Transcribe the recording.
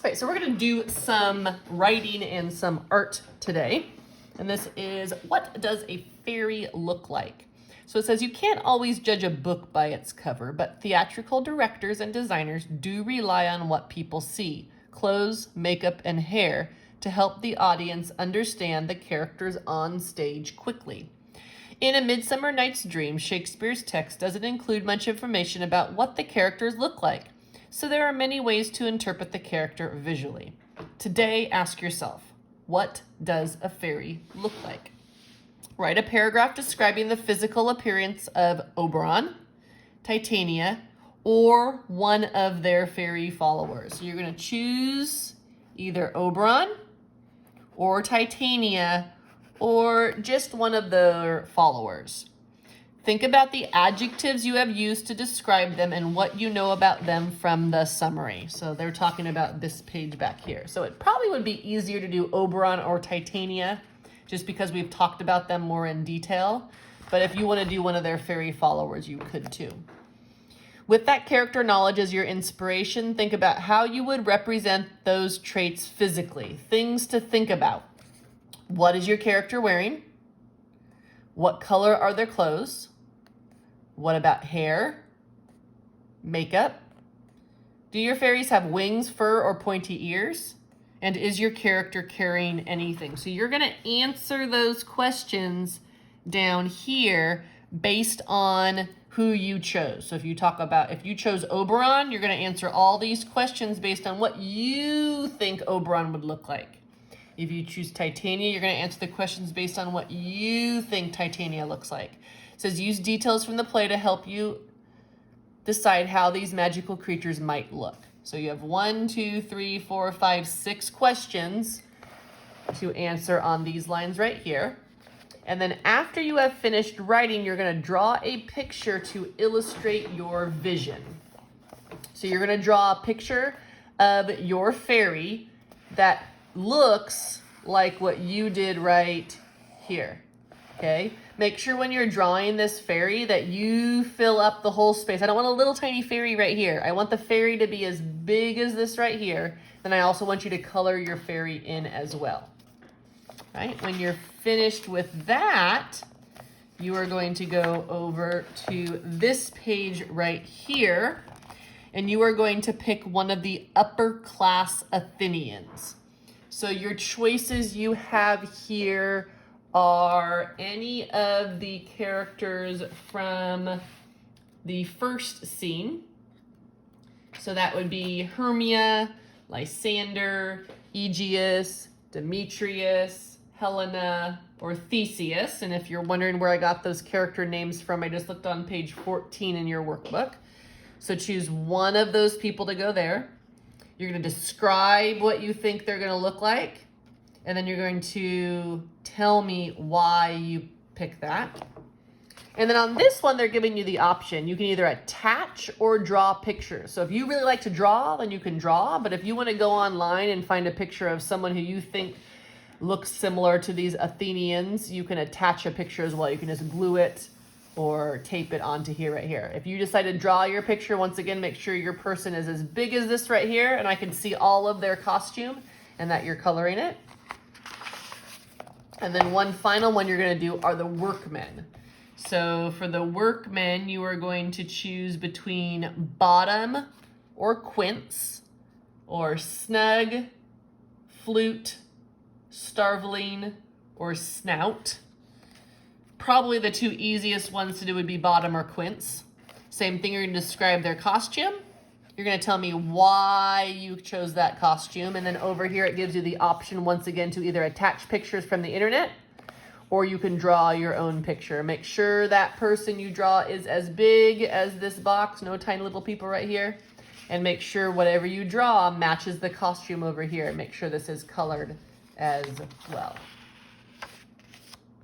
Okay, so we're going to do some writing and some art today. And this is, what does a fairy look like? So it says you can't always judge a book by its cover, but theatrical directors and designers do rely on what people see, clothes, makeup, and hair, to help the audience understand the characters on stage quickly. In A Midsummer Night's Dream, Shakespeare's text doesn't include much information about what the characters look like, so there are many ways to interpret the character visually. Today, ask yourself, what does a fairy look like? Write a paragraph describing the physical appearance of Oberon, Titania, or one of their fairy followers. So you're going to choose either Oberon or Titania or just one of their followers. Think about the adjectives you have used to describe them and what you know about them from the summary. So they're talking about this page back here. So it probably would be easier to do Oberon or Titania just because we've talked about them more in detail. But if you want to do one of their fairy followers, you could too. With that character knowledge as your inspiration, think about how you would represent those traits physically. Things to think about. What is your character wearing? What color are their clothes? What about hair? Makeup? Do your fairies have wings, fur, or pointy ears? And is your character carrying anything? So you're going to answer those questions down here based on who you chose. So if you chose Oberon, you're going to answer all these questions based on what you think Oberon would look like. If you choose Titania, you're going to answer the questions based on what you think Titania looks like. It says use details from the play to help you decide how these magical creatures might look. So you have 1, 2, 3, 4, 5, 6 questions to answer on these lines right here. And then after you have finished writing, you're going to draw a picture to illustrate your vision. So you're going to draw a picture of your fairy that looks like what you did right here. Okay? Make sure when you're drawing this fairy that you fill up the whole space. I don't want a little tiny fairy right here. I want the fairy to be as big as this right here. Then I also want you to color your fairy in as well. Right? When you're finished with that, you are going to go over to this page right here, and you are going to pick one of the upper class Athenians. So your choices you have here are any of the characters from the first scene. So that would be Hermia, Lysander, Aegeus, Demetrius, Helena, or Theseus. And if you're wondering where I got those character names from, I just looked on page 14 in your workbook. So choose one of those people to go there. You're going to describe what you think they're going to look like. And then you're going to tell me why you pick that. And then on this one, they're giving you the option. You can either attach or draw pictures. So if you really like to draw, then you can draw. But if you want to go online and find a picture of someone who you think looks similar to these Athenians, you can attach a picture as well. You can just glue it or tape it onto here right here. If you decide to draw your picture, once again, make sure your person is as big as this right here and I can see all of their costume and that you're coloring it. And then one final one you're going to do are the workmen. So for the workmen, you are going to choose between bottom or quince or snug, flute, starveling, or snout. Probably the two easiest ones to do would be bottom or quince. Same thing, you're going to describe their costume. You're going to tell me why you chose that costume. And then over here, it gives you the option once again to either attach pictures from the internet or you can draw your own picture. Make sure that person you draw is as big as this box, no tiny little people right here. And make sure whatever you draw matches the costume over here. Make sure this is colored as well.